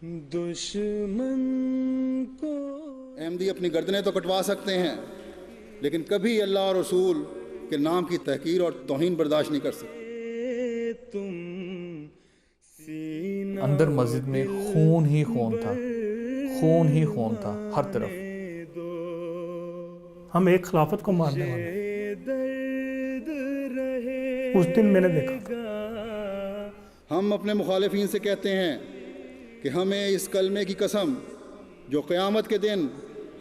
دشمن کو احمدی اپنی گردنیں تو کٹوا سکتے ہیں لیکن کبھی اللہ اور رسول کے نام کی تحقیر اور توہین برداشت نہیں کر سکتے۔ تم سینہ اندر مسجد میں خون ہی خون تھا، خون ہی خون تھا ہر طرف۔ ہم ایک خلافت کو مارنے والے ہیں، درد رہے اس دن میں نے دیکھا تھا۔ ہم اپنے مخالفین سے کہتے ہیں کہ ہمیں اس کلمے کی قسم جو قیامت کے دن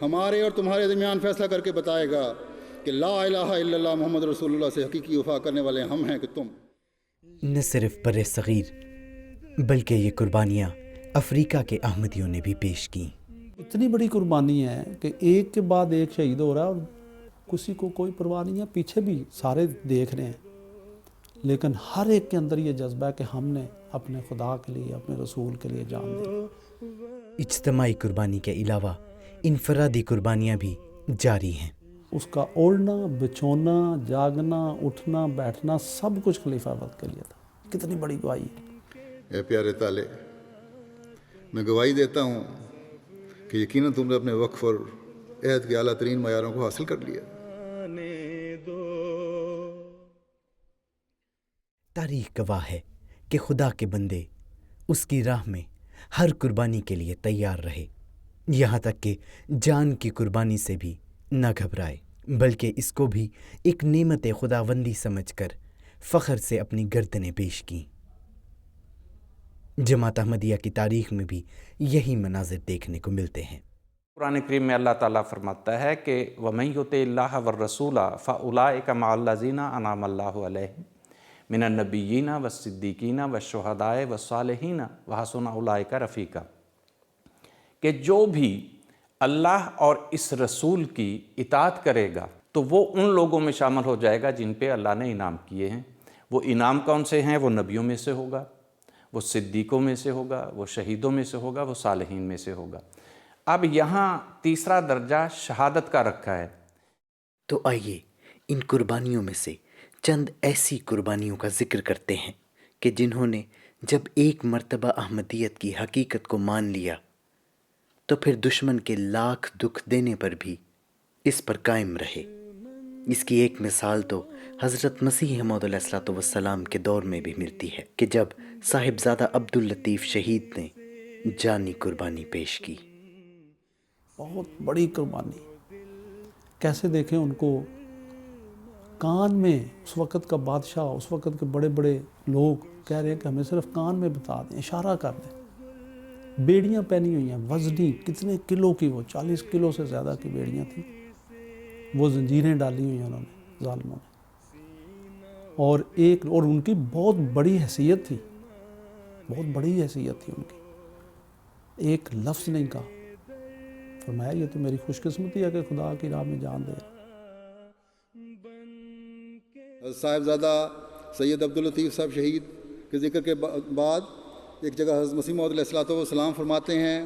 ہمارے اور تمہارے درمیان فیصلہ کر کے بتائے گا کہ لا الہ الا اللہ محمد رسول اللہ سے حقیقی وفا کرنے والے ہم ہیں کہ تم۔ نہ صرف بر صغیر بلکہ یہ قربانیاں افریقہ کے احمدیوں نے بھی پیش کیں۔ اتنی بڑی قربانی ہے کہ ایک کے بعد ایک شہید ہو رہا ہے اور کسی کو کوئی پرواہ نہیں ہے، پیچھے بھی سارے دیکھ رہے ہیں، لیکن ہر ایک کے اندر یہ جذبہ ہے کہ ہم نے اپنے خدا کے لیے، اپنے رسول کے لیے جان دی۔ اجتماعی قربانی کے علاوہ انفرادی قربانیاں بھی جاری ہیں۔ اس کا اوڑھنا، بچھونا، جاگنا، اٹھنا، بیٹھنا سب کچھ خلیفہ وقت کے لیے تھا۔ کتنی بڑی گواہی ہے۔ اے پیارے تالے، میں گواہی دیتا ہوں کہ یقیناً تم نے اپنے وقف اور عہد کے اعلیٰ ترین معیاروں کو حاصل کر لیا۔ تاریخ گواہ ہے کہ خدا کے بندے اس کی راہ میں ہر قربانی کے لیے تیار رہے، یہاں تک کہ جان کی قربانی سے بھی نہ گھبرائے، بلکہ اس کو بھی ایک نعمت خداوندی سمجھ کر فخر سے اپنی گردنیں پیش کیں۔ جماعت احمدیہ کی تاریخ میں بھی یہی مناظر دیکھنے کو ملتے ہیں۔ قرآن کریم میں اللہ تعالیٰ فرماتا ہے کہ وَمَن يُطِعِ اللَّهَ وَالرَّسُولَ فَأُولَٰئِكَ مَعَ الَّذِينَ أَنْعَمَ اللَّهُ عَلَيْهِمْ مِنَ النَّبِيِّينَ وَالصِّدِّيقِينَ وَالشُّهَدَاءِ وَالصَّالِحِينَ وَحَسُنَ أُولَٰئِكَ رَفِیقًا، کہ جو بھی اللہ اور اس رسول کی اطاعت کرے گا تو وہ ان لوگوں میں شامل ہو جائے گا جن پہ اللہ نے انعام کیے ہیں۔ وہ انعام کون سے ہیں؟ وہ نبیوں میں سے ہوگا، وہ صدیقوں میں سے ہوگا، وہ شہیدوں میں سے ہوگا، وہ صالحین میں سے ہوگا۔ اب یہاں تیسرا درجہ شہادت کا رکھا ہے۔ تو آئیے ان قربانیوں میں سے چند ایسی قربانیوں کا ذکر کرتے ہیں کہ جنہوں نے جب ایک مرتبہ احمدیت کی حقیقت کو مان لیا تو پھر دشمن کے لاکھ دکھ دینے پر بھی اس پر قائم رہے۔ اس کی ایک مثال تو حضرت مسیح موعود علیہ الصلوۃ والسلام کے دور میں بھی ملتی ہے کہ جب صاحبزادہ عبداللطیف شہید نے جانی قربانی پیش کی۔ بہت بڑی قربانی، کیسے دیکھیں ان کو کان میں، اس وقت کا بادشاہ، اس وقت کے بڑے بڑے لوگ کہہ رہے ہیں کہ ہمیں صرف کان میں بتا دیں، اشارہ کر دیں۔ بیڑیاں پہنی ہوئی ہیں، وزنی، کتنے کلو کی، وہ 40 کلو سے زیادہ کی بیڑیاں تھیں، وہ زنجیریں ڈالی ہوئی ہیں انہوں نے، ظالموں نے، اور ان کی بہت بڑی حیثیت تھی، بہت بڑی حیثیت تھی ان کی، ایک لفظ نہیں کہا، فرمایا یہ تو میری خوش قسمتی ہے کہ خدا کی راہ میں جان دے۔ صاحبزادہ سید عبداللطیف صاحب شہید کے ذکر کے بعد ایک جگہ حضرت مسیح موعود علیہ الصلوۃ والسلام فرماتے ہیں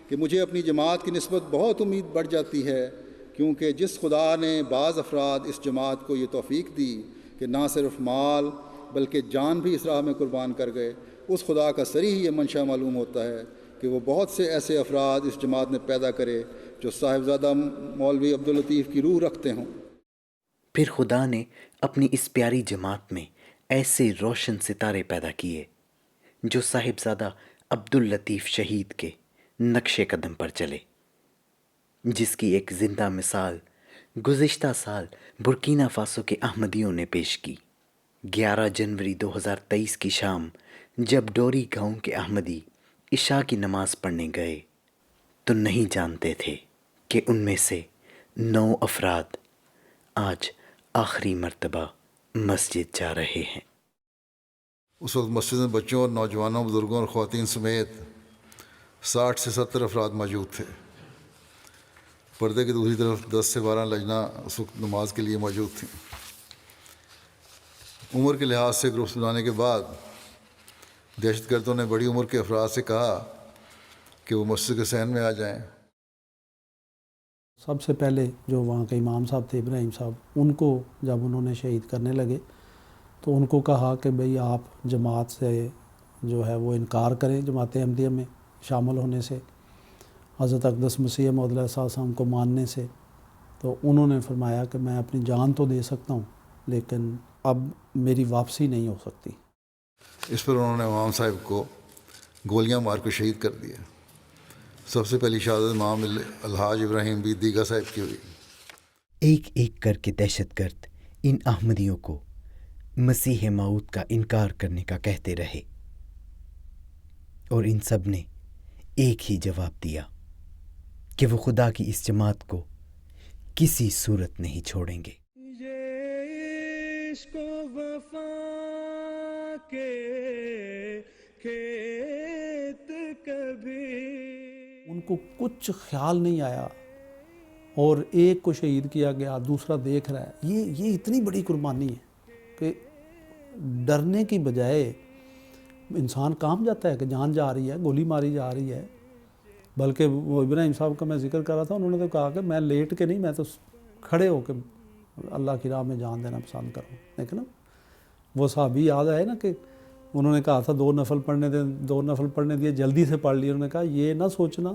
کہ مجھے اپنی جماعت کی نسبت بہت امید بڑھ جاتی ہے، کیونکہ جس خدا نے بعض افراد اس جماعت کو یہ توفیق دی کہ نہ صرف مال بلکہ جان بھی اس راہ میں قربان کر گئے، اس خدا کا صریح یہ منشا معلوم ہوتا ہے کہ وہ بہت سے ایسے افراد اس جماعت میں پیدا کرے جو صاحبزادہ مولوی عبداللطیف کی روح رکھتے ہوں۔ پھر خدا نے اپنی اس پیاری جماعت میں ایسے روشن ستارے پیدا کیے جو صاحبزادہ عبداللطیف شہید کے نقش قدم پر چلے، جس کی ایک زندہ مثال گزشتہ سال برکینا فاسو کے احمدیوں نے پیش کی۔ 11 جنوری 2023 کی شام جب ڈوری گاؤں کے احمدی عشاء کی نماز پڑھنے گئے تو نہیں جانتے تھے کہ ان میں سے 9 افراد آج آخری مرتبہ مسجد جا رہے ہیں۔ اس وقت مسجد میں بچوں اور نوجوانوں، بزرگوں اور خواتین سمیت 60 سے 70 افراد موجود تھے۔ پردے کی دوسری طرف 10 سے 12 لجنہ اس وقت نماز کے لیے موجود تھیں۔ عمر کے لحاظ سے گروپس بنانے کے بعد دہشت گردوں نے بڑی عمر کے افراد سے کہا کہ وہ مسجد کے صحن میں آ جائیں۔ سب سے پہلے جو وہاں کے امام صاحب تھے، ابراہیم صاحب، ان کو جب انہوں نے شہید کرنے لگے تو ان کو کہا کہ بھئی آپ جماعت سے جو ہے وہ انکار کریں، جماعت احمدیہ میں شامل ہونے سے، حضرت اقدس مسیح موعود علیہ السلام کو ماننے سے، تو انہوں نے فرمایا کہ میں اپنی جان تو دے سکتا ہوں لیکن اب میری واپسی نہیں ہو سکتی۔ اس پر انہوں نے امام صاحب کو گولیاں مار کر شہید کر دیا۔ سب سے پہلی شہادت امام الحاج ابراہیم بی دیگا صاحب کی ہوئی۔ ایک ایک کر کے دہشت گرد ان احمدیوں کو مسیح موعود کا انکار کرنے کا کہتے رہے، اور ان سب نے ایک ہی جواب دیا کہ وہ خدا کی اس جماعت کو کسی صورت نہیں چھوڑیں گے۔ یہ عشق و وفا کے کھیت کبھی ان کو کچھ خیال نہیں آیا، اور ایک کو شہید کیا گیا، دوسرا دیکھ رہا ہے۔ یہ اتنی بڑی قربانی ہے کہ ڈرنے کی بجائے انسان کام جاتا ہے کہ جان جا رہی ہے، گولی ماری جا رہی ہے۔ بلکہ وہ ابراہیم صاحب کا میں ذکر کر رہا تھا، انہوں نے تو کہا کہ میں لیٹ کے نہیں، میں تو کھڑے ہو کے اللہ کی راہ میں جان دینا پسند کروں۔ لیکن وہ صحابی یاد آئے نا کہ انہوں نے کہا تھا 2 نفل پڑھنے دیے، جلدی سے پڑھ لیے۔ انہوں نے کہا یہ نہ سوچنا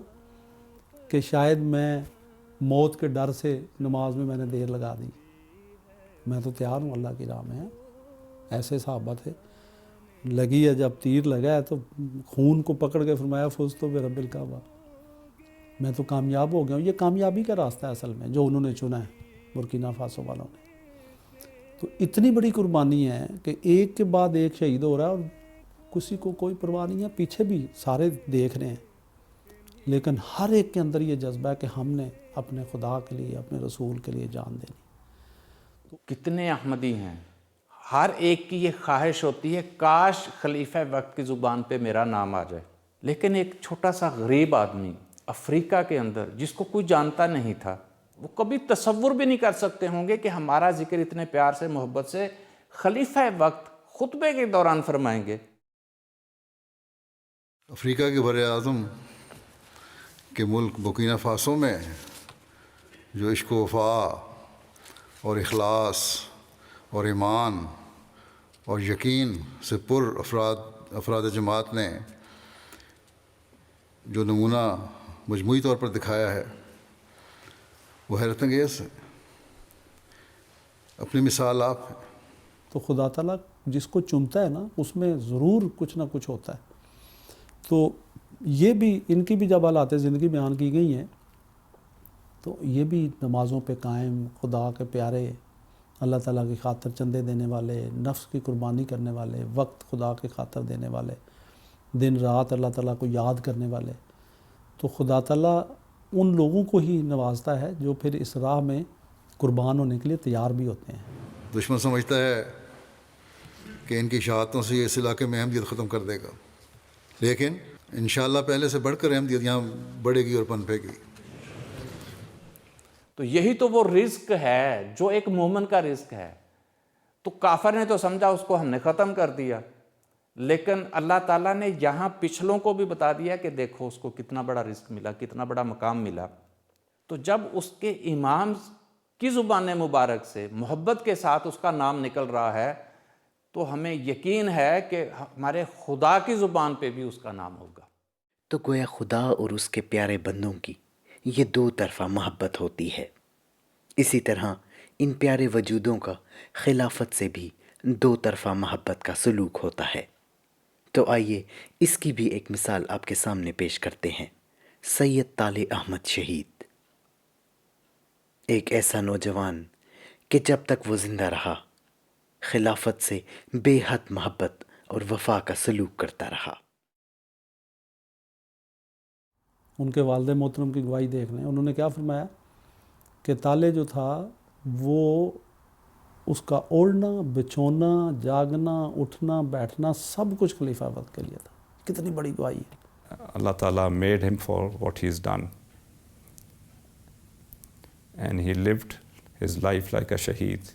کہ شاید میں موت کے ڈر سے نماز میں نے دیر لگا دی، میں تو تیار ہوں اللہ کی راہ میں۔ ایسے صحابہ تھے۔ لگی ہے جب تیر لگا ہے تو خون کو پکڑ کے فرمایا فزتو برب الکعبہ، میں تو کامیاب ہو گیا ہوں۔ یہ کامیابی کا راستہ ہے اصل میں جو انہوں نے چنا ہے برکینا فاسو والوں نے۔ تو اتنی بڑی قربانی ہے کہ ایک کے بعد ایک شہید ہو رہا ہے اور کسی کو کوئی پرواہ نہیں ہے، پیچھے بھی سارے دیکھ رہے ہیں، لیکن ہر ایک کے اندر یہ جذبہ ہے کہ ہم نے اپنے خدا کے لیے، اپنے رسول کے لیے جان دینی۔ کتنے احمدی ہیں، ہر ایک کی یہ خواہش ہوتی ہے کاش خلیفہ وقت کی زبان پہ میرا نام آ جائے۔ لیکن ایک چھوٹا سا غریب آدمی افریقہ کے اندر جس کو کوئی جانتا نہیں تھا، وہ کبھی تصور بھی نہیں کر سکتے ہوں گے کہ ہمارا ذکر اتنے پیار سے، محبت سے خلیفہ وقت خطبے کے دوران فرمائیں گے۔ افریقہ کے بر اعظم کے ملک برکینا فاسو میں جو عشق و وفا اور اخلاص اور ایمان اور یقین سے پر افراد جماعت نے جو نمونہ مجموعی طور پر دکھایا ہے وہ حیرت انگیز ہے۔ اپنی مثال آپ ہے۔ تو خدا تعالیٰ جس کو چنتا ہے نا اس میں ضرور کچھ نہ کچھ ہوتا ہے۔ تو یہ بھی ان کی بھی جب حالات زندگی بیان کی گئی ہیں تو یہ بھی نمازوں پہ قائم، خدا کے پیارے، اللہ تعالیٰ کی خاطر چندے دینے والے، نفس کی قربانی کرنے والے، وقت خدا کی خاطر دینے والے، دن رات اللہ تعالیٰ کو یاد کرنے والے۔ تو خدا تعالیٰ ان لوگوں کو ہی نوازتا ہے جو پھر اس راہ میں قربان ہونے کے لیے تیار بھی ہوتے ہیں۔ دشمن سمجھتا ہے کہ ان کی شہادتوں سے یہ اس علاقے میں احمدیت ختم کر دے گا، لیکن انشاءاللہ پہلے سے بڑھ کر احمدیت یہاں بڑھے گی اور پنپے گی۔ تو یہی تو وہ رزق ہے جو ایک مومن کا رزق ہے۔ تو کافر نے تو سمجھا اس کو ہم نے ختم کر دیا، لیکن اللہ تعالیٰ نے یہاں پچھلوں کو بھی بتا دیا کہ دیکھو اس کو کتنا بڑا رزق ملا، کتنا بڑا مقام ملا۔ تو جب اس کے امام کی زبان مبارک سے محبت کے ساتھ اس کا نام نکل رہا ہے تو ہمیں یقین ہے کہ ہمارے خدا کی زبان پہ بھی اس کا نام ہوگا۔ تو گویا خدا اور اس کے پیارے بندوں کی یہ 2 طرفہ محبت ہوتی ہے۔ اسی طرح ان پیارے وجودوں کا خلافت سے بھی 2 طرفہ محبت کا سلوک ہوتا ہے۔ تو آئیے اس کی بھی ایک مثال آپ کے سامنے پیش کرتے ہیں۔ سید طالع احمد شہید، ایک ایسا نوجوان کہ جب تک وہ زندہ رہا خلافت سے بے حد محبت اور وفا کا سلوک کرتا رہا۔ ان کے والد محترم کی گواہی دیکھ لیں، انہوں نے کیا فرمایا کہ طالع جو تھا وہ اس کا اوڑھنا، بچھونا، جاگنا، اٹھنا، بیٹھنا سب کچھ خلیفہ وقت کے لیے تھا۔ کتنی بڑی گواہی ہے۔ Allah Ta'ala made him for what he's done. And he lived his life like a shaheed.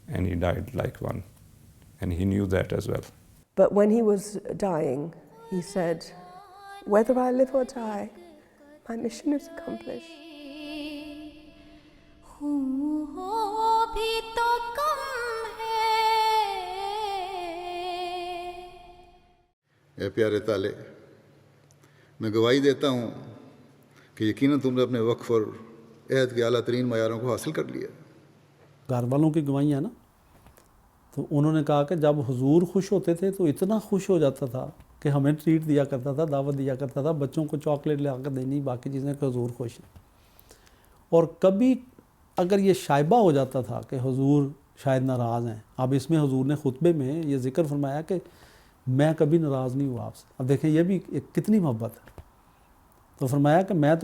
And he died like one. And he knew that as well. But when he was dying, he said, whether I live or die, my mission is accomplished. اے پیارے طالع، میں گواہی دیتا ہوں کہ یقیناً تم نے اپنے وقف اور عہد کے اعلیٰ ترین معیاروں کو حاصل کر لیا. گھر والوں کی گواہیاں نا. تو انہوں نے کہا کہ جب حضور خوش ہوتے تھے تو اتنا خوش ہو جاتا تھا کہ ہمیں ٹریٹ دیا کرتا تھا, دعوت دیا کرتا تھا, بچوں کو چاکلیٹ لا کر دینی, باقی چیزیں کہ حضور خوش ہیں. اور کبھی اگر یہ شائبہ ہو جاتا تھا کہ حضور شاید ناراض ہیں, اب اس میں حضور نے خطبے میں یہ ذکر فرمایا کہ میں کبھی ناراض نہیں ہوا آپ سے. اب دیکھیں یہ بھی کتنی محبت ہے. تو فرمایا کہ میں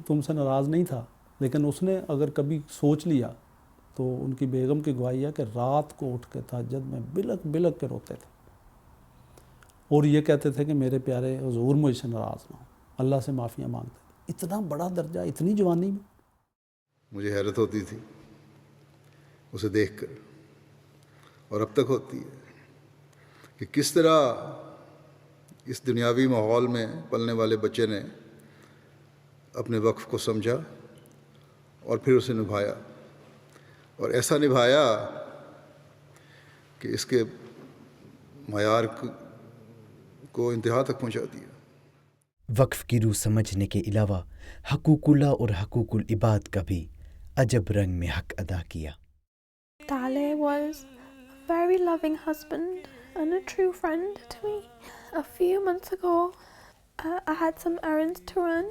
تم سے ناراض نہیں تھا, لیکن اس نے اگر کبھی سوچ لیا تو ان کی بیگم کی گواہی ہے کہ رات کو اٹھ کے تہجد میں بلک بلک کے روتے تھے اور یہ کہتے تھے کہ میرے پیارے حضور مجھ سے ناراض نہ ہو, اللہ سے معافیاں مانگتے تھے. اتنا بڑا درجہ اتنی جوانی میں. مجھے حیرت ہوتی تھی اسے دیکھ کر, اور اب تک ہوتی ہے کہ کس طرح اس دنیاوی ماحول میں پلنے والے بچے نے اپنے وقف کو سمجھا اور پھر اسے نبھایا, اور ایسا نبھایا کہ اس کے معیار کو انتہا تک پہنچا دیا. وقف کی روح سمجھنے کے علاوہ حقوق اللہ اور حقوق العباد کا بھی عجب رنگ میں حق ادا کیا. Dale was a very loving husband and a true friend to me. A few months ago, I had some errands to run,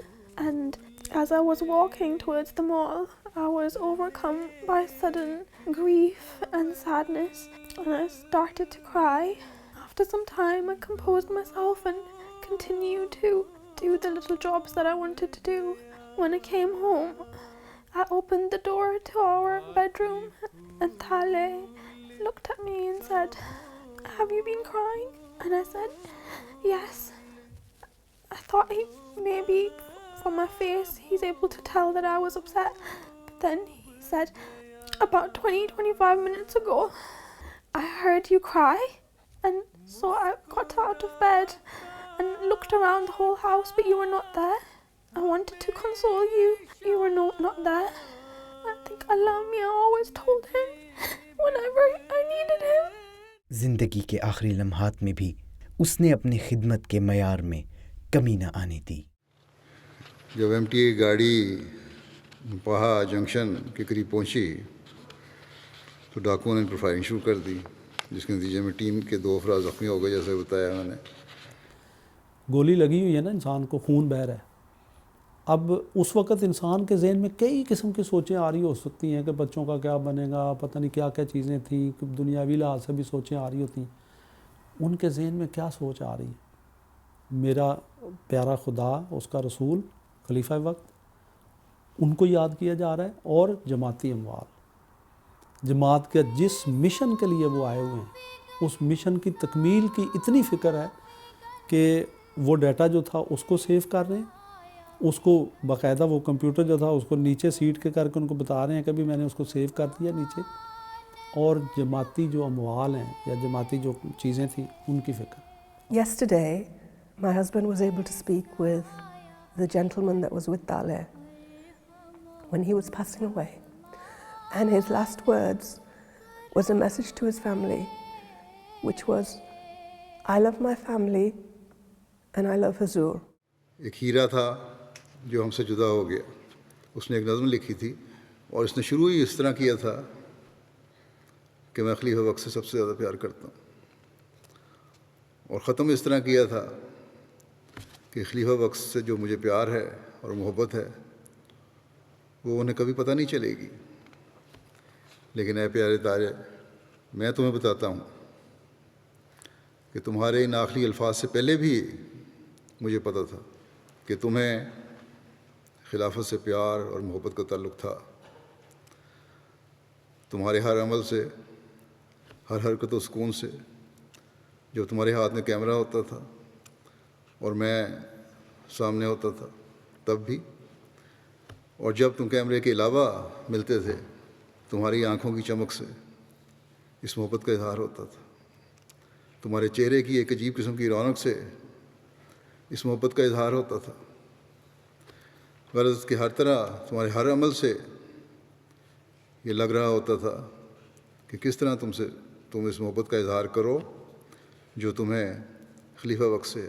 and as I was walking towards the mall, I was overcome by sudden grief and sadness, and I started to cry. After some time, I composed myself and continued to do the little jobs that I wanted to do. When I came home, I opened the door to our bedroom, and Tale looked at me and said, "Have you been crying?" And I said, "Yes." I thought maybe from my face he's able to tell that I was upset. But then he said, "About 25 minutes ago, I heard you cry, and so I got out of bed and looked around the whole house, but you were not there. I wanted to console you. You were not there. I think Allah Mia always told him whenever I needed him." زندگی کے آخری لمحات میں بھی اس نے اپنی خدمت کے معیار میں کمی نہ آنے دی. جب ایم ٹی اے گاڑی پاہا جنکشن کے قریب پہنچی تو ڈاکوؤں نے فائرنگ شروع کر دی, جس کے نتیجے میں ٹیم کے 2 افراد زخمی ہو گئے, جیسے بتایا انہوں نے. گولی لگی ہوئی ہے نا, انسان کو خون بہہ رہا ہے. اب اس وقت انسان کے ذہن میں کئی قسم کی سوچیں آ رہی ہو سکتی ہیں کہ بچوں کا کیا بنے گا, پتہ نہیں کیا کیا چیزیں تھیں, دنیاوی لحاظ سے بھی سوچیں آ رہی ہوتی ہیں. ان کے ذہن میں کیا سوچ آ رہی ہے؟ میرا پیارا خدا, اس کا رسول, خلیفہ وقت, ان کو یاد کیا جا رہا ہے, اور جماعتی اموال, جماعت کے جس مشن کے لیے وہ آئے ہوئے ہیں, اس مشن کی تکمیل کی اتنی فکر ہے کہ وہ ڈیٹا جو تھا اس کو سیو کر رہے ہیں, اس کو باقاعدہ وہ کمپیوٹر جو تھا اس کو نیچے سیٹ کے کر کے ان کو بتا رہے ہیں کہ بھی میں نے اس کو سیو کر دیا نیچے, اور جماعتی جو اموال ہیں یا جماعتی جو چیزیں تھیں ان کی فکر. Yesterday, my husband was able to speak with the gentleman that was with Dale when he was passing away. And his last words was a message to his family, which was, "I love my family and I love Huzur." ایک ہیرا تھا جو ہم سے جدا ہو گیا, اس نے ایک نظم لکھی تھی, اور اس نے شروع ہی اس طرح کیا تھا کہ میں خلیفہ وقت سے سب سے زیادہ پیار کرتا ہوں, اور ختم اس طرح کیا تھا کہ خلیفہ وقت سے جو مجھے پیار ہے اور محبت ہے وہ انہیں کبھی پتہ نہیں چلے گی, لیکن اے پیارے تارے, میں تمہیں بتاتا ہوں کہ تمہارے ان آخری الفاظ سے پہلے بھی مجھے پتہ تھا کہ تمہیں خلافت سے پیار اور محبت کا تعلق تھا. تمہارے ہر عمل سے, ہر حرکت و سکون سے, جب تمہارے ہاتھ میں کیمرہ ہوتا تھا اور میں سامنے ہوتا تھا تب بھی, اور جب تم کیمرے کے علاوہ ملتے تھے, تمہاری آنکھوں کی چمک سے اس محبت کا اظہار ہوتا تھا. تمہارے چہرے کی ایک عجیب قسم کی رونق سے اس محبت کا اظہار ہوتا تھا. غرض کہ ہر طرح تمہارے ہر عمل سے یہ لگ رہا ہوتا تھا کہ کس طرح تم اس محبت کا اظہار کرو جو تمہیں خلیفہ وقت سے ہے.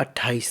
28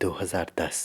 2010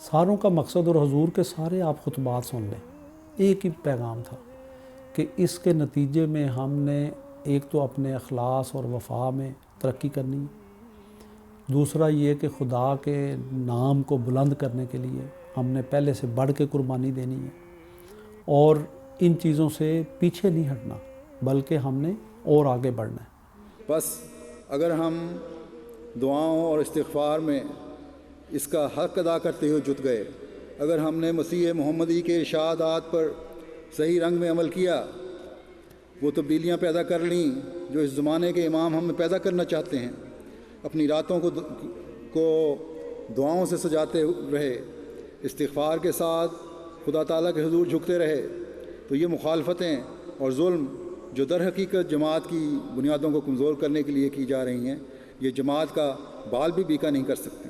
ساروں کا مقصد اور حضور کے سارے آپ خطبات سن لیں، ایک ہی پیغام تھا کہ اس کے نتیجے میں ہم نے ایک تو اپنے اخلاص اور وفا میں ترقی کرنی ہے، دوسرا یہ کہ خدا کے نام کو بلند کرنے کے لیے ہم نے پہلے سے بڑھ کے قربانی دینی ہے، اور ان چیزوں سے پیچھے نہیں ہٹنا بلکہ ہم نے اور آگے بڑھنا ہے۔ بس اگر ہم دعاؤں اور استغفار میں اس کا حق ادا کرتے ہوئے جت گئے، اگر ہم نے مسیح محمدی کے ارشادات پر صحیح رنگ میں عمل کیا، وہ تبدیلیاں پیدا کر لیں جو اس زمانے کے امام ہم میں پیدا کرنا چاہتے ہیں، اپنی راتوں کو دعاؤں سے سجاتے رہے، استغفار کے ساتھ خدا تعالیٰ کے حضور جھکتے رہے، تو یہ مخالفتیں اور ظلم جو در حقیقت جماعت کی بنیادوں کو کمزور کرنے کے لیے کی جا رہی ہیں، یہ جماعت کا بال بھی بیکا نہیں کر سکتی۔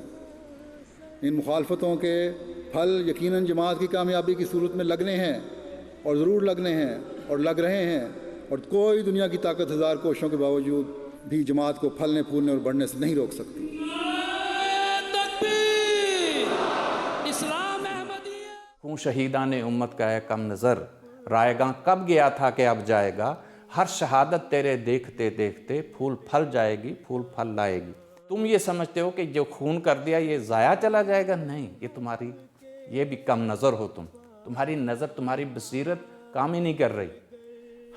ان مخالفتوں کے پھل یقیناً جماعت کی کامیابی کی صورت میں لگنے ہیں، اور ضرور لگنے ہیں اور لگ رہے ہیں، اور کوئی دنیا کی طاقت ہزار کوششوں کے باوجود بھی جماعت کو پھلنے پھولنے اور بڑھنے سے نہیں روک سکتی۔ کیوں شہیدان امت کا ہے کم نظر، رائے گاں کب گیا تھا کہ اب جائے گا، ہر شہادت تیرے دیکھتے دیکھتے پھول پھل جائے گی، پھول پھل لائے گی۔ تم یہ سمجھتے ہو کہ جو خون کر دیا یہ ضائع چلا جائے گا، نہیں، یہ بھی کم نظر ہو تمہاری نظر، تمہاری بصیرت کام ہی نہیں کر رہی۔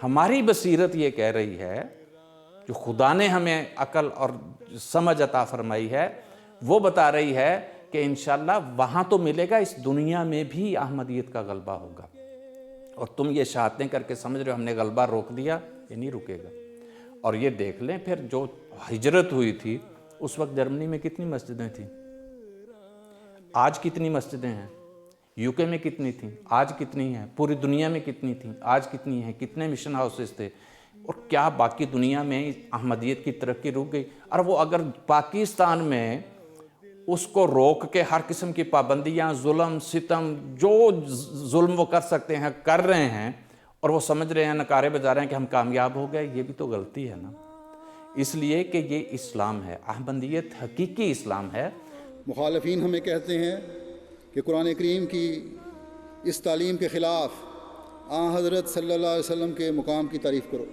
ہماری بصیرت یہ کہہ رہی ہے، جو خدا نے ہمیں عقل اور سمجھ عطا فرمائی ہے، وہ بتا رہی ہے کہ انشاءاللہ وہاں تو ملے گا، اس دنیا میں بھی احمدیت کا غلبہ ہوگا۔ اور تم یہ شہادتیں کر کے سمجھ رہے ہو ہم نے غلبہ روک دیا، یہ نہیں رکے گا۔ اور یہ دیکھ لیں پھر جو ہجرت ہوئی تھی اس وقت جرمنی میں کتنی مسجدیں تھیں، آج کتنی مسجدیں ہیں، یو کے میں کتنی تھیں، آج کتنی ہیں، پوری دنیا میں کتنی تھیں، آج کتنی ہیں، کتنے مشن ہاؤسز تھے، اور کیا باقی دنیا میں احمدیت کی ترقی رک گئی؟ اور وہ اگر پاکستان میں اس کو روک کے ہر قسم کی پابندیاں، ظلم ستم، جو ظلم وہ کر سکتے ہیں کر رہے ہیں، اور وہ سمجھ رہے ہیں، نعرے بجا رہے ہیں کہ ہم کامیاب ہو گئے، یہ بھی تو غلطی ہے نا۔ اس لیے کہ یہ اسلام ہے، احمدیت حقیقی اسلام ہے۔ مخالفین ہمیں کہتے ہیں کہ قرآن کریم کی اس تعلیم کے خلاف حضرت صلی اللہ علیہ وسلم کے مقام کی تعریف کرو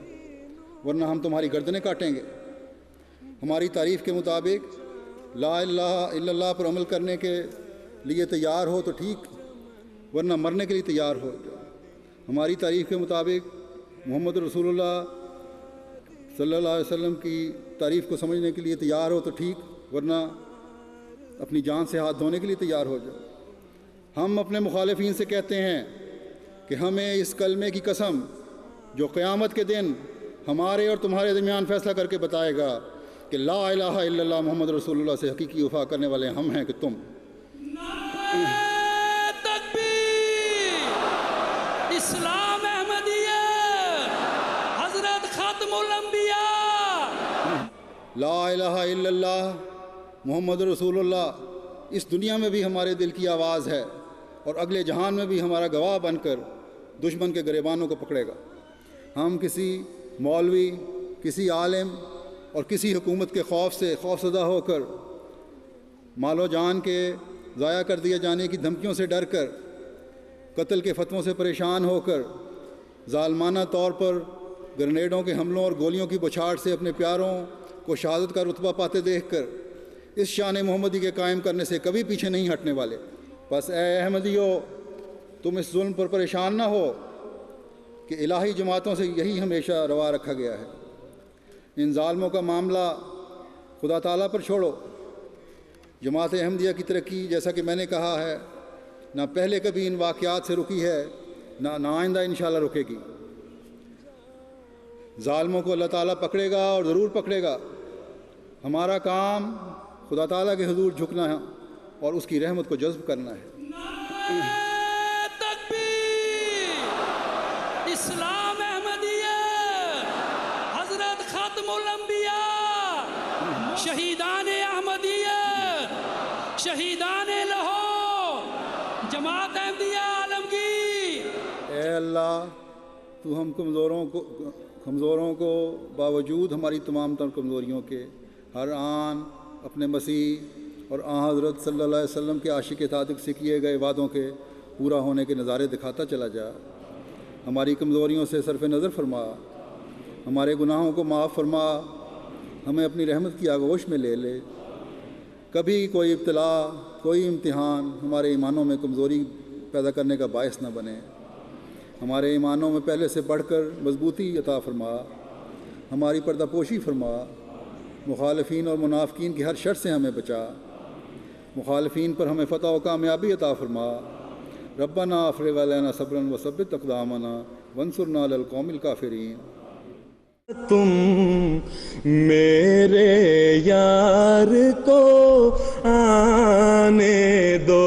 ورنہ ہم تمہاری گردنیں کاٹیں گے۔ ہماری تعریف کے مطابق لا الہ الا اللہ پر عمل کرنے کے لیے تیار ہو تو ٹھیک، ورنہ مرنے کے لیے تیار ہو جاؤ۔ ہماری تعریف کے مطابق محمد رسول اللہ صلی اللہ علیہ وسلم کی تعریف کو سمجھنے کے لیے تیار ہو تو ٹھیک، ورنہ اپنی جان سے ہاتھ دھونے کے لیے تیار ہو جاؤ۔ ہم اپنے مخالفین سے کہتے ہیں کہ ہمیں اس کلمے کی قسم جو قیامت کے دن ہمارے اور تمہارے درمیان فیصلہ کر کے بتائے گا کہ لا الہ الا اللہ محمد رسول اللہ سے حقیقی وفا کرنے والے ہم ہیں کہ تم۔ اسلام احمدیت، حضرت خاتم الانبیاء۔ لا الہ الا اللہ محمد رسول اللہ اس دنیا میں بھی ہمارے دل کی آواز ہے، اور اگلے جہان میں بھی ہمارا گواہ بن کر دشمن کے گریبانوں کو پکڑے گا۔ ہم کسی مولوی، کسی عالم اور کسی حکومت کے خوف سے خوفزدہ ہو کر، مال و جان کے ضائع کر دیے جانے کی دھمکیوں سے ڈر کر، قتل کے فتووں سے پریشان ہو کر، ظالمانہ طور پر گرنیڈوں کے حملوں اور گولیوں کی بچھاڑ سے اپنے پیاروں کو شہادت کا رتبہ پاتے دیکھ کر اس شان محمدی کے قائم کرنے سے کبھی پیچھے نہیں ہٹنے والے۔ بس اے احمدیو، تم اس ظلم پر پریشان نہ ہو کہ الہی جماعتوں سے یہی ہمیشہ روا رکھا گیا ہے۔ ان ظالموں کا معاملہ خدا تعالیٰ پر چھوڑو۔ جماعت احمدیہ کی ترقی جیسا کہ میں نے کہا ہے، نہ پہلے کبھی ان واقعات سے رکی ہے، نہ آئندہ انشاءاللہ رکے گی۔ ظالموں کو اللہ تعالیٰ پکڑے گا اور ضرور پکڑے گا۔ ہمارا کام خدا تعالیٰ کے حضور جھکنا ہے اور اس کی رحمت کو جذب کرنا ہے۔ اسلام احمدیت، حضرت خاتم الانبیاء، شہیدان احمدیت، شہیدان لاہور، جماعت احمدیہ عالمگیر۔ اے اللہ، تو ہم کمزوروں کو باوجود ہماری تمام تر کمزوریوں کے ہر آن اپنے مسیح اور آن حضرت صلی اللہ علیہ وسلم کے عاشق صادق سے کیے گئے وعدوں کے پورا ہونے کے نظارے دکھاتا چلا جا۔ ہماری کمزوریوں سے صرف نظر فرما، ہمارے گناہوں کو معاف فرما، ہمیں اپنی رحمت کی آغوش میں لے لے۔ کبھی کوئی ابتلا، کوئی امتحان ہمارے ایمانوں میں کمزوری پیدا کرنے کا باعث نہ بنے۔ ہمارے ایمانوں میں پہلے سے بڑھ کر مضبوطی عطا فرما، ہماری پردہ پوشی فرما، مخالفین اور منافقین کی ہر شر سے ہمیں بچا، مخالفین پر ہمیں فتح و کامیابی عطا فرما۔ ربنا افرغ علینا صبرا وثبت اقدامنا وانصرنا علی القوم الکافرین۔ تم میرے یار کو آنے دو